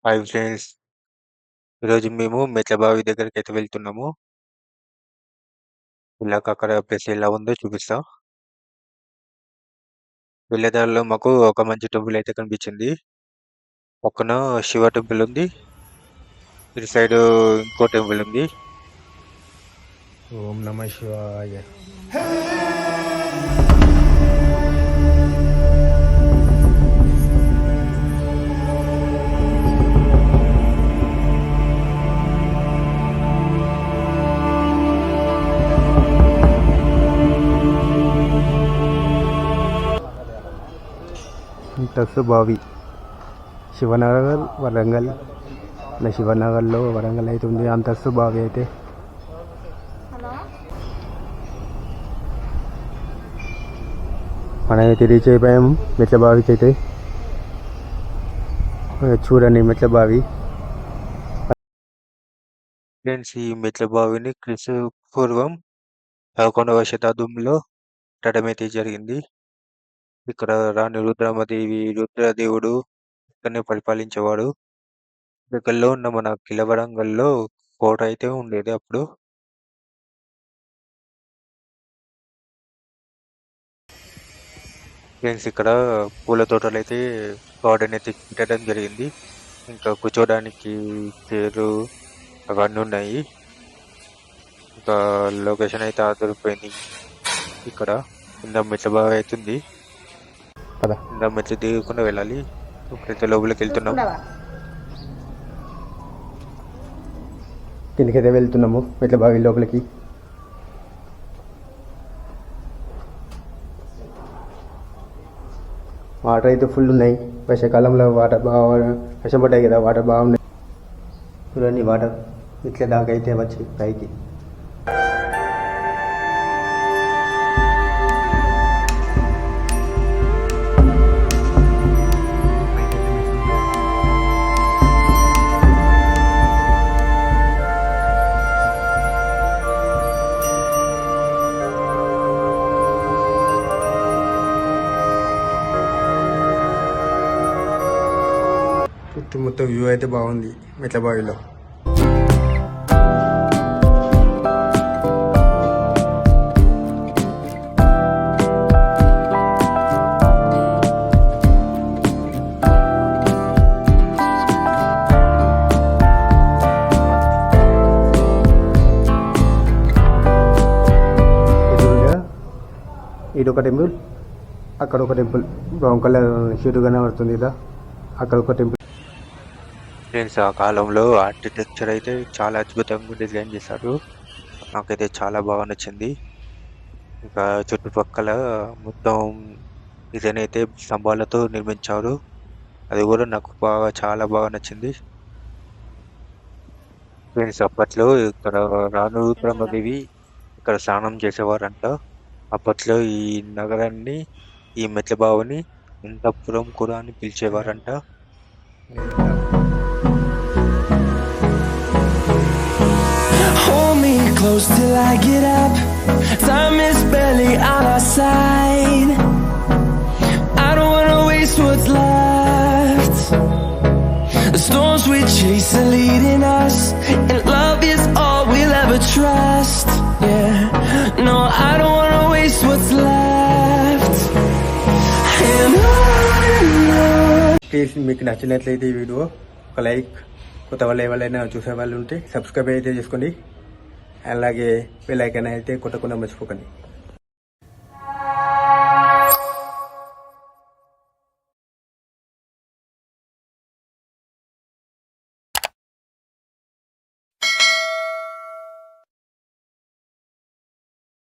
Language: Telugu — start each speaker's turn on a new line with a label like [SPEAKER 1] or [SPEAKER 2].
[SPEAKER 1] Hi friends. ఈరోజు మేము మెట్లబావి దగ్గరికైతే వెళ్తున్నాము. అక్కడ ప్లేస్ ఎలా ఉందో చూపిస్తా. వెళ్ళే దారిలో మాకు ఒక మంచి టెంపుల్ అయితే కనిపించింది. పక్కన శివ టెంపుల్ ఉంది. ఇటు సైడ్ ఇంకో టెంపుల్ ఉంది.
[SPEAKER 2] ఓం నమ శివాయ. అంతస్తు బావి శివనగర్ వరంగల్. శివనగర్లో వరంగల్ అయితే ఉంది. అంతస్తు బావి అయితే మనమైతే రీచ్ అయిపోయాము మెట్ల బావికి అయితే. చూడండి మెట్ల బావి.
[SPEAKER 1] ఫ్రెండ్స్, ఈ మెట్లబావిని క్రీస్తు పూర్వం 11వ శతాబ్దంలో కట్టడం అయితే జరిగింది. ఇక్కడ రాణి రుద్రమదేవి, రుద్రదేవుడు ఇక్కడనే పరిపాలించేవాడు. దగ్గరలో ఉన్న మన కిలవరంగల్లో కోట అయితే ఉండేది అప్పుడు. ఫ్రెండ్స్, ఇక్కడ పూల తోటలు అయితే గార్డెన్ అయితే పెట్టడం జరిగింది. ఇంకా కూర్చోడానికి చైర్లు అవన్నీ ఉన్నాయి. ఇంకా లొకేషన్ అయితే ఆదరిపోయింది. ఇక్కడ కింద మెట్ల బావి అవుతుంది. కింద మెట్లు దిగకుండా వెళ్ళాలి. ఇప్పుడైతే లోపలికి వెళ్తున్నాం.
[SPEAKER 2] కిందకైతే వెళ్తున్నాము మెట్ల బావి లోపలికి. వాటర్ అయితే ఫుల్ ఉన్నాయి. వర్షాకాలంలో వాటర్ బాగా వర్షం పడ్డాయి కదా, వాటర్ బాగున్నాయి. చూడండి వాటర్ ఇట్లా దాకా అయితే వచ్చి పైకి. మొత్తం వ్యూ అయితే బాగుంది మెట్ల బావిలో. ఇటు ఒక టెంపుల్, అక్కడ ఒక టెంపుల్, బ్రౌన్ కలర్ షీటు కనబడుతుంది కదా, అక్కడ ఒక టెంపుల్.
[SPEAKER 1] ఫ్రెండ్స్, ఆ కాలంలో ఆర్కిటెక్చర్ అయితే చాలా అద్భుతంగా డిజైన్ చేశారు. నాకైతే చాలా బాగా నచ్చింది. ఇంకా చుట్టుపక్కల మొత్తం డిజైన్ అయితే స్తంభాలతో నిర్మించారు. అది కూడా నాకు చాలా బాగా నచ్చింది. ఫ్రెండ్స్, అప్పట్లో ఇక్కడ రాణి రుద్రమదేవి ఇక్కడ స్నానం చేసేవారంట. అప్పట్లో ఈ నగరాన్ని, ఈ మెట్ల బావిని అంతఃపురం కూడా అని పిలిచేవారంట.
[SPEAKER 3] Close till I get up. Time is barely on our side. I don't wanna waste what's left. The storms we chase are leading us, and love is all we'll ever trust. Yeah, no, I don't wanna waste what's left. And on.
[SPEAKER 2] Please మీకు నచ్చినట్లయితే ఈ వీడియో ఒక లైక్, కొత్త వాళ్ళు ఎవరైనా చూసే వాళ్ళు ఉంటే సబ్స్క్రైబ్ అయితే చేసుకోండి. అలాగే బెల్ ఐకాన్ అయితే కొట్టకుండా మర్చిపోకండి.